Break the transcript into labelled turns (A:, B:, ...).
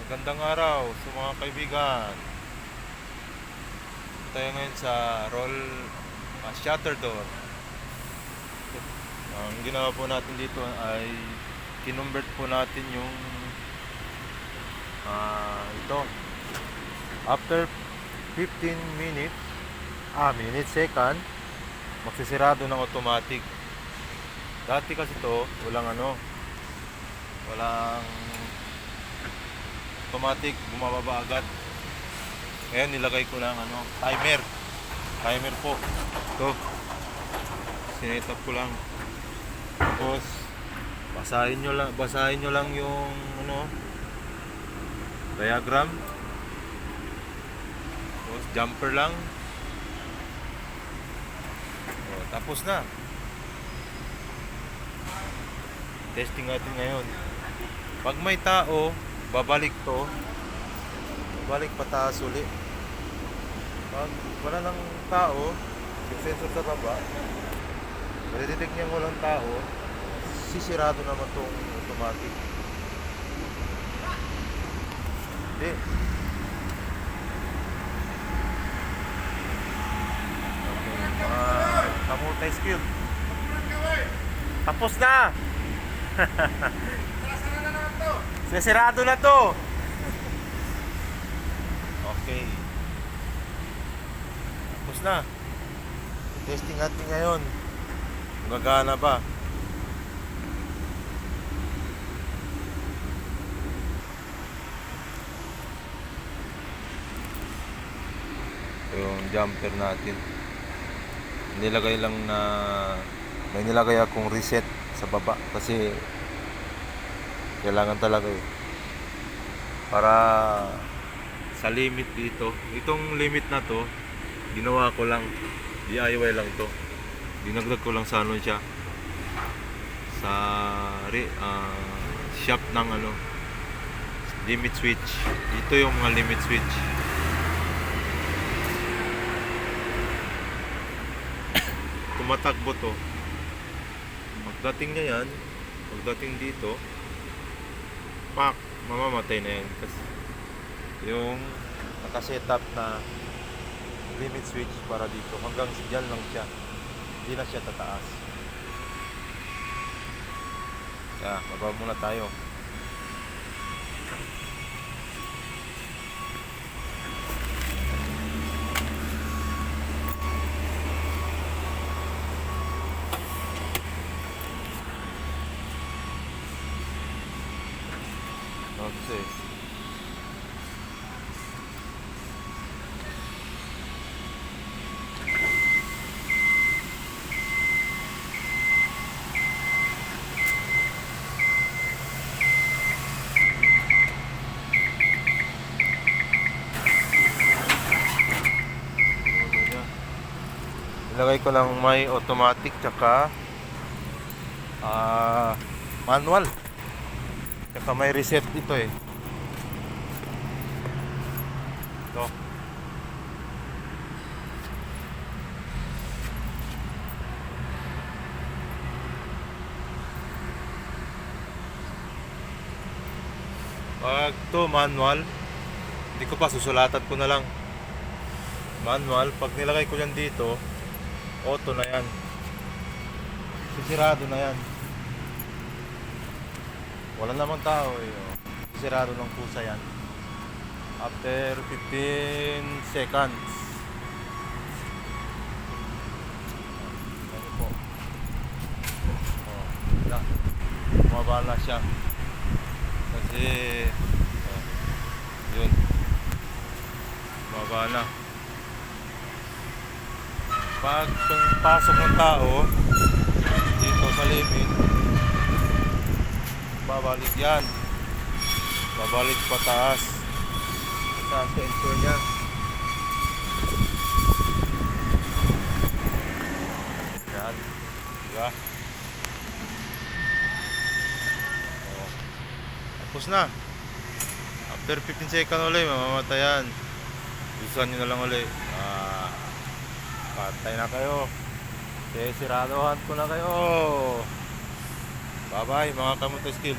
A: Magandang araw sa mga kaibigan. Tayo ngayon sa roll shutter door. Ang ginawa po natin dito ay kinonvert po natin yung ito. After 15 minutes, second, magsisirado ng automatic. Dati kasi to walang automatic, bumababa agad. Ngayon nilagay ko ng timer po. Ito, sinetap ko lang. Tapos basahin nyo lang yung diagram. Tapos jumper lang. Tapos na. Testing natin ngayon. Pag may tao, babalik pataas uli. Pag wala ng tao, yung sensor sa baba, madidetect niya walang tao, sisirado naman tong automatic. Hindi. Okay, multi-skill. Tapos na! Sisirado na to! Okay. Tapos na. Testing natin ngayon. Gagana ba? Yung jumper natin. Nilagay lang na may nilagay akong reset sa baba kasi kailangan talaga para sa limit dito. Itong limit na to ginawa ko lang, DIY lang to. Dinagdag ko lang sa siya sa shop ng limit switch. Ito yung mga limit switch. Tumatakbo to. Pagdating niya yan, pagdating dito, mamamatay na yan kasi yung nakasetup na limit switch para dito hanggang dyan lang siya, hindi na siya tataas. Kaya baba muna tayo. Okay. Ilagay ko lang may automatic tsaka manual. Tsaka may reset dito ito. Pag to manual, hindi ko pa susulatan ko na lang. Manual, pag nilagay ko yan dito, auto na yan. Sisirado na yan. Wala namang tao Sisirado ng pusa yan. After 15 seconds. Ano po? Bumaba na siya. Kasi yun. Bumaba na. Pag pasok ng tao dito sa limit, babalik yan, babalik pataas sa sensor niya. Yan, diba? Tapos na. After 15 seconds ulit, mamamatayan. Gustuhan nyo na lang ulit. Patay na kayo. Sisiradohan ko na kayo. Bye bye mga kamote skill.